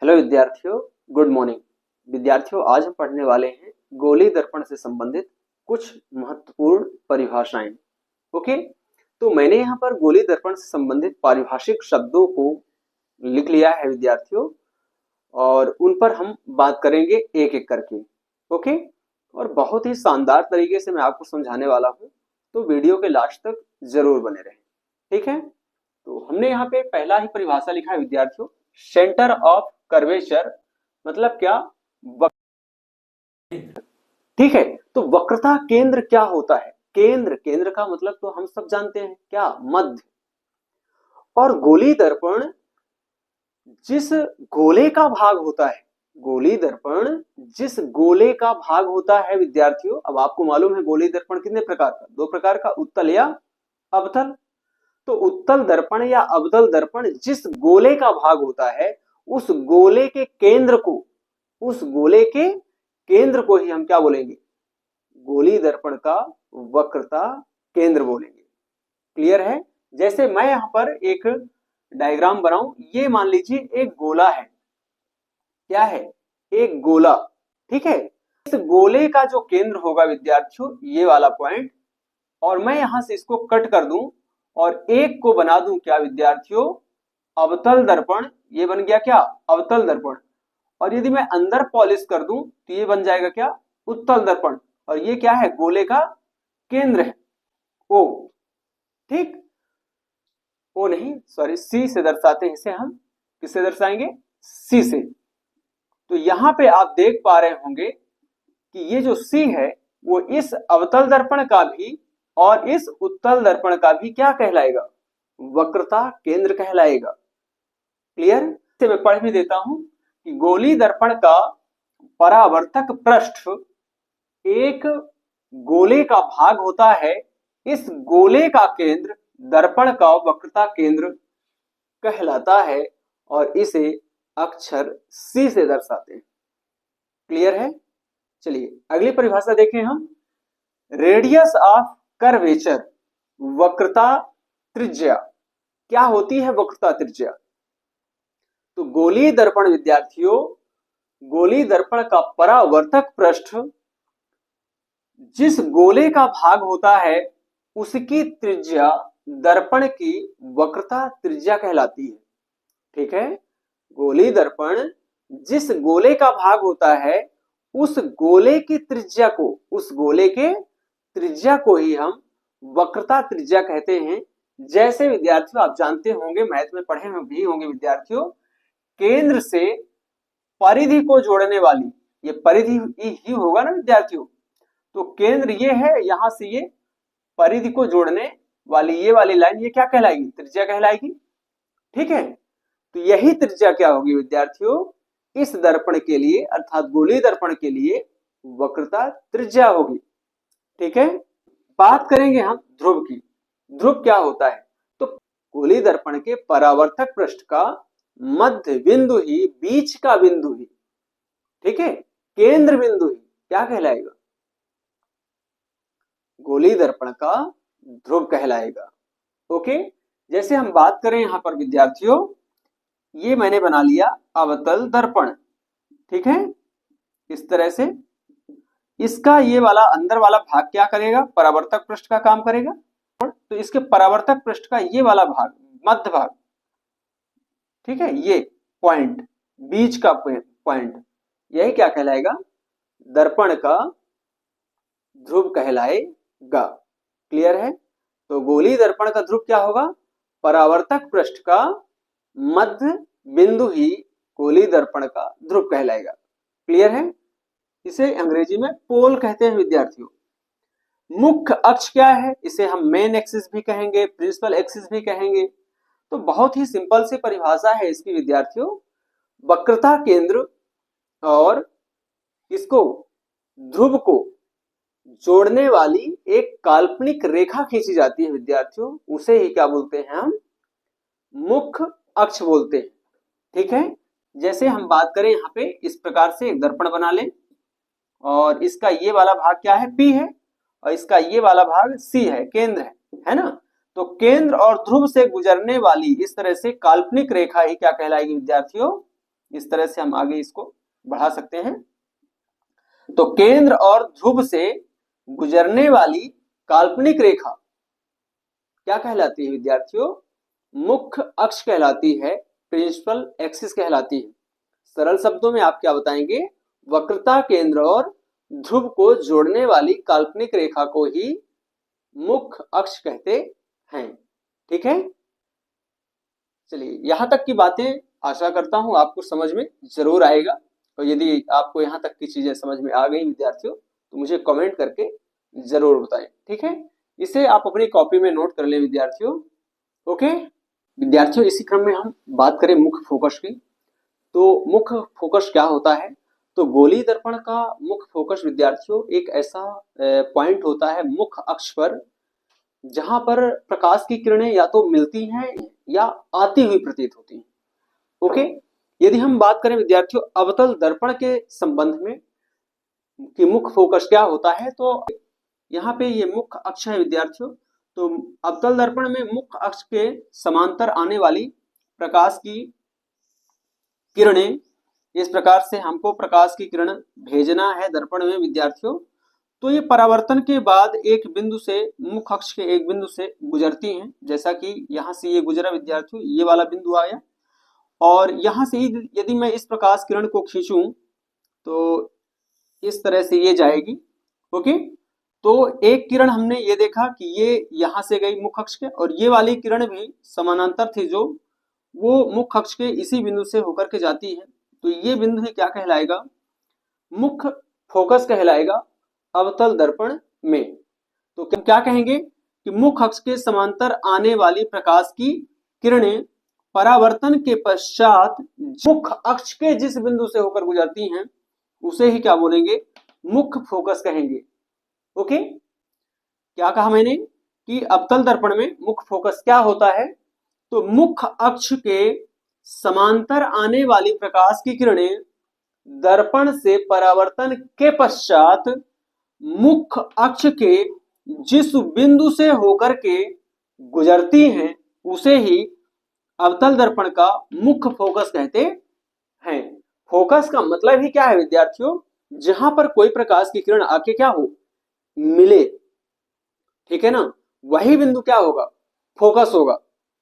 Hello विद्यार्थियों, good morning. विद्यार्थियों, आज हम पढ़ने वाले हैं गोली दर्पण से संबंधित कुछ महत्वपूर्ण परिभाषाएं। ओके, तो मैंने यहाँ पर गोली दर्पण से संबंधित पारिभाषिक शब्दों को लिख लिया है विद्यार्थियों, और उन पर हम बात करेंगे एक एक करके। ओके, और बहुत ही शानदार तरीके से मैं आपको समझाने वाला हूँ, तो वीडियो के लास्ट तक जरूर बने रहें। ठीक है, तो हमने यहाँ पे पहला ही परिभाषा लिखा है विद्यार्थियों, सेंटर ऑफ कर्वेचर। मतलब क्या? ठीक है, तो वक्रता केंद्र क्या होता है? केंद्र, केंद्र का मतलब तो हम सब जानते हैं, क्या? मध्य। और गोली दर्पण जिस गोले का भाग होता है, गोली दर्पण जिस गोले का भाग होता है विद्यार्थियों, अब आपको मालूम है गोली दर्पण कितने प्रकार का? दो प्रकार का, उत्तल या अवतल। तो उत्तल दर्पण या अवतल दर्पण जिस गोले का भाग होता है, उस गोले के केंद्र को, उस गोले के केंद्र को ही हम क्या बोलेंगे? गोली दर्पण का वक्रता केंद्र बोलेंगे। क्लियर है? जैसे मैं यहां पर एक डायग्राम बनाऊं, ये मान लीजिए एक गोला है। क्या है? एक गोला। ठीक है, इस गोले का जो केंद्र होगा विद्यार्थियों, ये वाला पॉइंट, और मैं यहां से इसको कट कर दूं और एक को बना दूं क्या विद्यार्थियों? अवतल दर्पण। ये बन गया क्या? अवतल दर्पण। और यदि मैं अंदर पॉलिश कर दूं तो ये बन जाएगा क्या? उत्तल दर्पण। और ये क्या है? गोले का केंद्र है, ओ। ठीक, ओ नहीं, सॉरी, सी से दर्शाते हैं इसे हम। किससे दर्शाएंगे? सी से। तो यहां पे आप देख पा रहे होंगे कि ये जो सी है वो इस अवतल दर्पण का भी और इस उत्तल दर्पण का भी क्या कहलाएगा? वक्रता केंद्र कहलाएगा। क्लियर? से मैं पढ़ भी देता हूं कि गोली दर्पण का परावर्तक पृष्ठ एक गोले का भाग होता है। इस गोले का केंद्र दर्पण का वक्रता केंद्र कहलाता है और इसे अक्षर सी से दर्शाते हैं। क्लियर है? चलिए अगली परिभाषा देखें हम। रेडियस ऑफ कर्वेचर, वक्रता त्रिज्या। क्या होती है वक्रता त्रिज्या? तो गोली दर्पण विद्यार्थियों, गोली दर्पण का परावर्तक पृष्ठ जिस गोले का भाग होता है, उसकी त्रिज्या दर्पण की वक्रता त्रिज्या कहलाती है। ठीक है, गोली दर्पण जिस गोले का भाग होता है, उस गोले की त्रिज्या को, उस गोले के त्रिज्या को ही हम वक्रता त्रिज्या कहते हैं। जैसे विद्यार्थियों आप जानते होंगे, मैथ में पढ़े भी होंगे विद्यार्थियों, केंद्र से परिधि को जोड़ने वाली, ये परिधि ही होगा ना विद्यार्थियों। तो केंद्र ये है, यहां से ये परिधि को जोड़ने वाली ये वाली लाइन, ये क्या कहलाएगी? त्रिज्या कहलाएगी। ठीक है, तो यही त्रिज्या क्या होगी विद्यार्थियों? इस दर्पण के लिए, अर्थात गोली दर्पण के लिए वक्रता त्रिज्या होगी। ठीक है, बात करेंगे हम ध्रुव की। ध्रुव क्या होता है? तो गोली दर्पण के परावर्तक पृष्ठ का मध्य बिंदु ही, बीच का बिंदु ही, ठीक है, केंद्र बिंदु ही क्या कहलाएगा? गोली दर्पण का ध्रुव कहलाएगा। ओके, जैसे हम बात करें यहां पर विद्यार्थियों, ये मैंने बना लिया अवतल दर्पण। ठीक है, इस तरह से इसका ये वाला अंदर वाला भाग क्या करेगा? परावर्तक पृष्ठ का काम करेगा। तो इसके परावर्तक पृष्ठ का ये वाला भाग, मध्य भाग, ठीक है, ये पॉइंट, बीच का पॉइंट, यही क्या कहलाएगा? दर्पण का ध्रुव कहलाएगा। क्लियर है? तो गोली दर्पण का ध्रुव क्या होगा? परावर्तक पृष्ठ का मध्य बिंदु ही गोली दर्पण का ध्रुव कहलाएगा। क्लियर है? इसे अंग्रेजी में पोल कहते हैं विद्यार्थियों। मुख्य अक्ष क्या है? इसे हम मेन एक्सिस भी कहेंगे, प्रिंसिपल एक्सिस भी कहेंगे। तो बहुत ही सिंपल सी परिभाषा है इसकी विद्यार्थियों। वक्रता केंद्र और इसको, ध्रुव को जोड़ने वाली एक काल्पनिक रेखा खींची जाती है विद्यार्थियों, उसे ही क्या बोलते हैं हम? मुख्य अक्ष बोलते हैं। ठीक है, जैसे हम बात करें यहाँ पे, इस प्रकार से एक दर्पण बना लें और इसका ये वाला भाग क्या है? P है, और इसका ये वाला भाग C है, केंद्र है ना। तो केंद्र और ध्रुव से गुजरने वाली इस तरह से काल्पनिक रेखा ही क्या कहलाएगी विद्यार्थियों? इस तरह से हम आगे इसको बढ़ा सकते हैं। तो केंद्र और ध्रुव से गुजरने वाली काल्पनिक रेखा क्या कहलाती है विद्यार्थियों? मुख्य अक्ष कहलाती है, प्रिंसिपल एक्सिस कहलाती है। सरल शब्दों में आप क्या बताएंगे? वक्रता केंद्र और ध्रुव को जोड़ने वाली काल्पनिक रेखा को ही मुख्य अक्ष कहते हैं। ठीक है, चलिए यहां तक की बातें आशा करता हूं आपको समझ में जरूर आएगा। और यदि आपको यहां तक की चीजें समझ में आ गई विद्यार्थियों तो मुझे कमेंट करके जरूर बताएं। ठीक है, इसे आप अपनी कॉपी में नोट कर लें विद्यार्थियों। ओके विद्यार्थियों, इसी क्रम में हम बात करें मुख्य फोकस की। तो मुख्य फोकस क्या होता है? तो गोलीय दर्पण का मुख्य फोकस विद्यार्थियों एक ऐसा पॉइंट होता है मुख्य अक्ष पर जहां पर प्रकाश की किरणें या तो मिलती हैं या आती हुई प्रतीत होती हैं। ओके, यदि हम बात करें विद्यार्थियों अवतल दर्पण के संबंध में कि मुख्य फोकस क्या होता है, तो यहाँ पे ये मुख्य अक्ष है विद्यार्थियों। तो अवतल दर्पण में मुख्य अक्ष के समांतर आने वाली प्रकाश की किरणें, इस प्रकार से हमको प्रकाश की किरण भेजना है दर्पण में विद्यार्थियों। तो ये परावर्तन के बाद एक बिंदु से, मुख्य अक्ष के एक बिंदु से गुजरती हैं। जैसा कि यहाँ से ये गुजरा विद्यार्थियों, ये वाला बिंदु आया और यहाँ से यदि मैं इस प्रकाश किरण को खींचूं तो इस तरह से ये जाएगी। ओके, तो एक किरण हमने ये देखा कि ये यहाँ से गई मुख्य अक्ष के, और ये वाली किरण भी समानांतर थी जो वो मुख्य अक्ष के इसी बिंदु से होकर के जाती है। तो ये बिंदु ही क्या कहलाएगा? मुख्य फोकस कहलाएगा अवतल दर्पण में। तो क्या कहेंगे कि मुख्य अक्ष के समांतर आने वाली प्रकाश की किरणें परावर्तन के पश्चात मुख्य अक्ष के जिस बिंदु से होकर गुजरती हैं उसे ही क्या बोलेंगे? मुख्य फोकस कहेंगे। ओके, क्या कहा मैंने कि अवतल दर्पण में मुख्य फोकस क्या होता है? तो मुख्य अक्ष के समांतर आने वाली प्रकाश की किरणें दर्पण से परावर्तन के पश्चात मुख्य अक्ष के जिस बिंदु से होकर के गुजरती हैं उसे ही अवतल दर्पण का मुख्य फोकस कहते हैं। फोकस का मतलब ही क्या है विद्यार्थियों? जहां पर कोई प्रकाश की किरण आके क्या हो, मिले। ठीक है ना, वही बिंदु क्या होगा? फोकस होगा।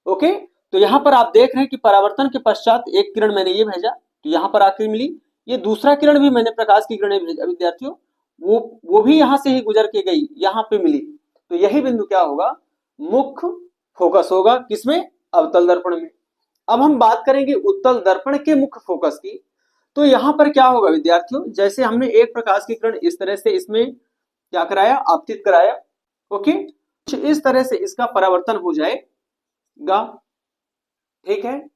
ओके, तो यहां पर आप देख रहे हैं कि परावर्तन के पश्चात एक किरण मैंने ये भेजा तो यहां पर आकर मिली, ये दूसरा किरण भी मैंने प्रकाश की किरणें भेजा विद्यार्थियों, वो भी यहां से ही गुजर के गई, यहां पे मिली। तो यही बिंदु क्या होगा? मुख्य फोकस होगा। किसमें? अवतल दर्पण में। अब हम बात करेंगे उत्तल दर्पण के मुख्य फोकस की। तो यहां पर क्या होगा विद्यार्थियों? जैसे हमने एक प्रकाश की किरण इस तरह से इसमें क्या कराया? आपतित कराया। ओके, इस तरह से इसका परावर्तन हो जाएगा। ठीक है,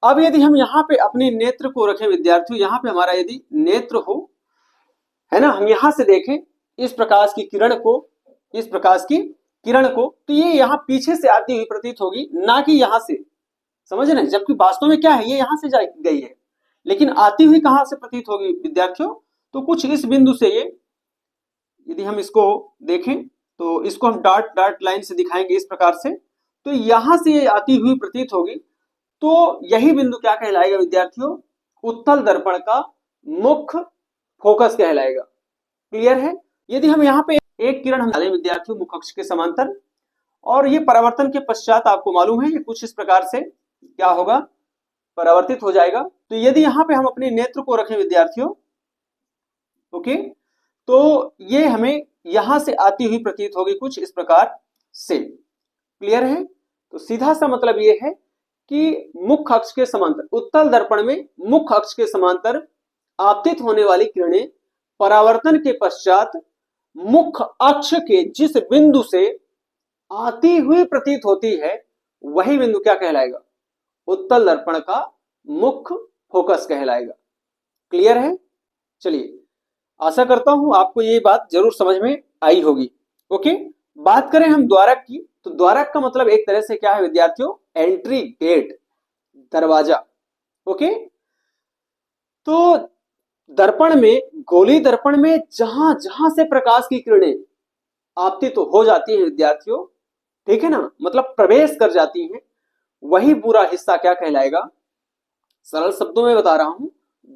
अब यदि हम यहाँ पे अपने नेत्र को रखें विद्यार्थियों, यहाँ पे हमारा यदि नेत्र हो, है ना, हम यहां से देखें इस प्रकाश की किरण को, इस प्रकाश की किरण को, तो ये यहाँ पीछे से आती हुई प्रतीत होगी, ना कि यहां से। समझ रहे हैं? जबकि वास्तव में क्या है, ये यहां से गई है, लेकिन आती हुई कहां से प्रतीत होगी विद्यार्थियों? तो कुछ इस बिंदु से ये, यदि हम इसको देखें तो इसको हम डॉट डॉट लाइन से दिखाएंगे इस प्रकार से, तो यहां से ये आती हुई प्रतीत होगी। तो यही बिंदु क्या कहलाएगा विद्यार्थियों? उत्तल दर्पण का मुख्य फोकस कहलाएगा। क्लियर है? यदि हम यहाँ पे एक किरण हम डालें विद्यार्थियों मुख्य अक्ष के समांतर, और ये परावर्तन के पश्चात आपको मालूम है ये कुछ इस प्रकार से क्या होगा? परावर्तित हो जाएगा। तो यदि यहाँ पे हम अपने नेत्र को रखें विद्यार्थियों, ओके, तो ये हमें यहां से आती हुई प्रतीत होगी कुछ इस प्रकार से। क्लियर है? तो सीधा सा मतलब ये है कि मुख्य अक्ष के समांतर, उत्तल दर्पण में मुख्य अक्ष के समांतर आपतित होने वाली किरणें परावर्तन के पश्चात मुख्य अक्ष के जिस बिंदु से आती हुई प्रतीत होती है वही बिंदु क्या कहलाएगा? उत्तल दर्पण का मुख्य फोकस कहलाएगा। क्लियर है? चलिए, आशा करता हूं आपको ये बात जरूर समझ में आई होगी। ओके, बात करें हम द्वारक की, तो द्वारक का मतलब एक तरह से क्या है विद्यार्थियों? एंट्री गेट, दरवाजा। ओके, तो दर्पण में, गोलीय दर्पण में जहां जहां से प्रकाश की किरणें आपतित तो हो जाती हैं विद्यार्थियों, ठीक है ना, मतलब प्रवेश कर जाती हैं, वही पूरा हिस्सा क्या कहलाएगा? सरल शब्दों में बता रहा हूं,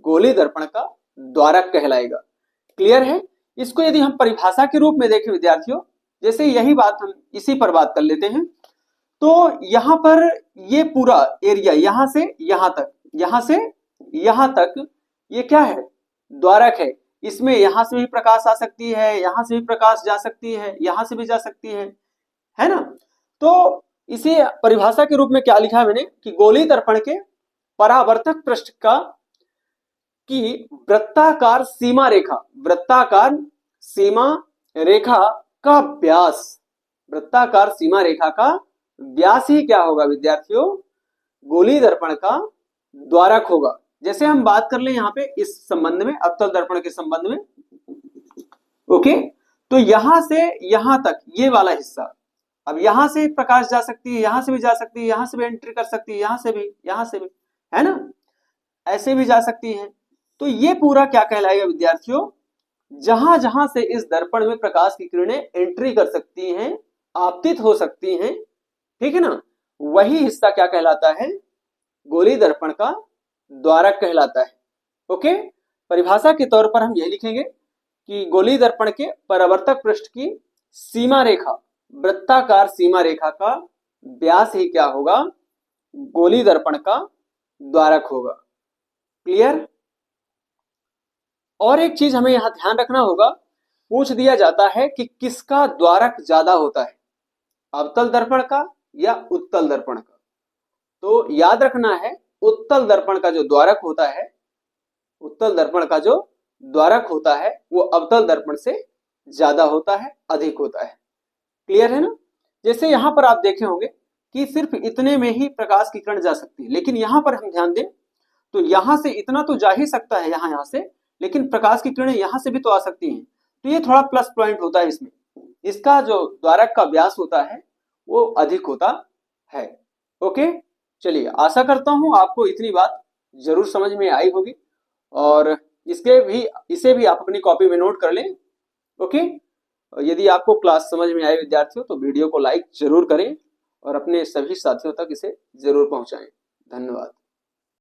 गोली दर्पण का द्वारक कहलाएगा। क्लियर है? इसको यदि हम परिभाषा के रूप में देखें विद्यार्थियों, जैसे यही बात हम इसी पर बात कर लेते हैं, तो यहां पर ये पूरा एरिया यहां से यहां तक, यहां से यहां तक, ये क्या है? द्वारक है। इसमें यहां से भी प्रकाश आ सकती है, यहां से भी प्रकाश जा सकती है, यहां से भी जा सकती है ना? तो इसे परिभाषा के रूप में क्या लिखा है मैंने कि गोली दर्पण के परावर्तक पृष्ठ का की वृत्ताकार सीमा रेखा, वृत्ताकार सीमा रेखा का व्यास, वृत्ताकार सीमा रेखा का व्यास ही क्या होगा विद्यार्थियों? गोली दर्पण का द्वारक होगा। जैसे हम बात कर ले यहाँ पे इस संबंध में, अवतल दर्पण के संबंध में, ओके, तो यहां से यहां तक ये वाला हिस्सा, अब यहां से प्रकाश जा सकती है, यहां से भी जा सकती है, यहां से भी एंट्री कर सकती है, यहां से भी, है ना? ऐसे भी जा सकती है। तो ये पूरा क्या कहलाएगा विद्यार्थियों? जहां जहां से इस दर्पण में प्रकाश की किरणें एंट्री कर सकती हैं, आपतित हो सकती हैं, ठीक है ना, वही हिस्सा क्या कहलाता है? गोली दर्पण का द्वारक कहलाता है। ओके, परिभाषा के तौर पर हम यह लिखेंगे कि गोली दर्पण के परावर्तक पृष्ठ की सीमा रेखा, वृत्ताकार सीमा रेखा का व्यास ही क्या होगा? गोली दर्पण का द्वारक होगा। क्लियर? और एक चीज हमें यहां ध्यान रखना होगा, पूछ दिया जाता है कि किसका द्वारक ज्यादा होता है, अवतल दर्पण का या उत्तल दर्पण का? तो याद रखना है, उत्तल दर्पण का जो द्वारक होता है, उत्तल दर्पण का जो द्वारक होता है वो अवतल दर्पण से ज्यादा होता है, अधिक होता है। क्लियर है ना? जैसे यहां पर आप देखे होंगे कि सिर्फ इतने में ही प्रकाश की किरण जा सकती है, लेकिन यहां पर हम ध्यान दें तो यहां से इतना तो जा ही सकता है, यहां से, लेकिन प्रकाश की किरणें यहां से भी तो आ सकती हैं। तो ये थोड़ा प्लस पॉइंट होता है इसमें, इसका जो द्वारक का व्यास होता है वो अधिक होता है। ओके, चलिए, आशा करता हूं आपको इतनी बात जरूर समझ में आई होगी, और इसे भी आप अपनी कॉपी में नोट कर लें। ओके, यदि आपको क्लास समझ में आए विद्यार्थियों तो वीडियो को लाइक जरूर करें और अपने सभी साथियों तक इसे जरूर पहुंचाएं। धन्यवाद।